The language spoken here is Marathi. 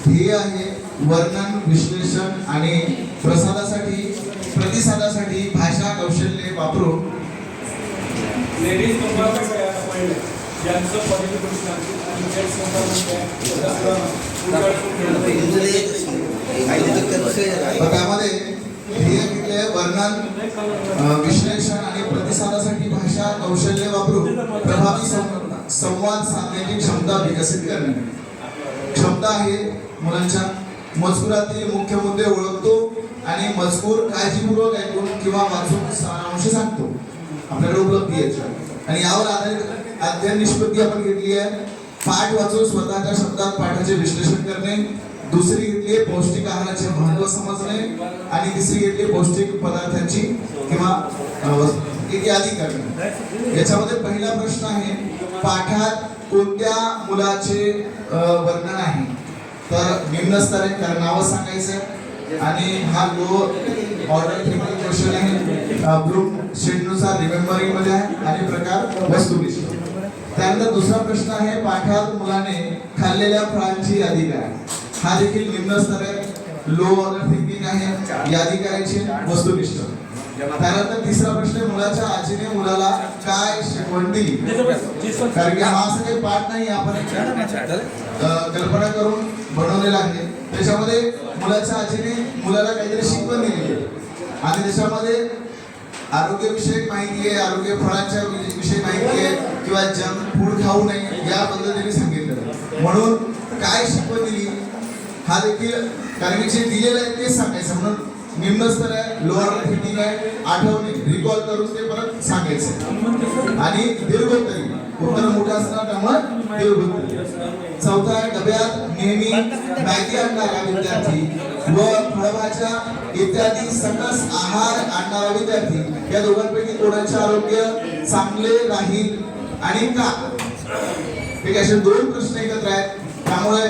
ध्येय आहे वर्णन, विश्लेषण आणि प्रतिसादासाठी भाषा कौशल्ये वापरून लेडीज कंपार्टमेंट ज्यांचं पॉझिटिव्ह पोझिशन आणि जेंट्स त्यामध्ये ध्येय घेतले वर्णन, विश्लेषण आणि प्रतिसादासाठी भाषा कौशल्ये वापरून प्रभावी संवाद साधण्याची क्षमता विकसित करणे. क्षमता आहे मुलांच्या मजकुरातील मुख्य मुद्दे ओळखतो आणि मजकूर काळजीपूर्वक ऐकून किंवा वाचून सारांश सांगतो. आपल्याकडे उपलब्धी आहे आणि यावर आधारित अध्ययन निष्पत्ती आपण घेतली आहे. पाठ वाचून स्वतःच्या शब्दात पाठाचे विश्लेषण करणे. दुसरी घेतली पौष्टिक आहाराचे महत्त्व समजणे आणि तिसरी घेतली पौष्टिक पदार्थांची किंवा एक यादी करणे. याच्यामध्ये पहिला प्रश्न आहे, पाठात कोणत्या मुलाचे वर्णन आहे? तर निम्न स्तर आहे, कारण नावं सांगायचं आणि हा लो ऑर्डर टेक्निक क्वेश्चन आहे. ग्रुप शेड्यूलनुसार रिमेंबरिंग मध्ये आहे आणि प्रकार वस्तुनिष्ठ. त्यानंतर दुसरा प्रश्न आहे, पाठात मुलाने खाल्लेल्या फळांची यादी करा. हा देखील निम्न स्तर आहे, लो ऑर्डर टेक्निक आहे, यादी करायची वस्तुनिष्ठ. त्यानंतर तिसरा प्रश्न, मुलाच्या आजीने मुलाला काय शिकवण दिली? कारण की हा असं काही पाठ नाही, आपण कल्पना करून बनवलेला आहे. त्याच्यामध्ये मुलाच्या आजीने मुलाला काहीतरी शिकवण दिली आणि त्याच्यामध्ये आरोग्यविषयक माहिती आहे, आरोग्य फळांच्या विषयी माहिती आहे किंवा जंक फूड खाऊ नये या पद्धतीने सांगितलं. म्हणून काय शिकवण दिली हा देखील, कारण की जे दिलेलं आहे तेच सांगायचं. म्हणून निम्न स्तर आहे, लो ऑर्डर टेक्निक आहे, आठवणे रिकॉल करून ते परत सांगायचं आणि दीर्घोत्तरी उत्तर मोठं असणार त्यामुळे दीर्घोत्तरी. चौथा आहे, डब्यात नेहमी मॅगी आणणारा विद्यार्थी व फळभाज्या इत्यादी सकस आहार आणणारा विद्यार्थी या दोघांपैकी कोणाचे आरोग्य चांगले राहील आणि का? ठीक आहे, असे दोन प्रश्न एकत्र आहेत. त्यामुळे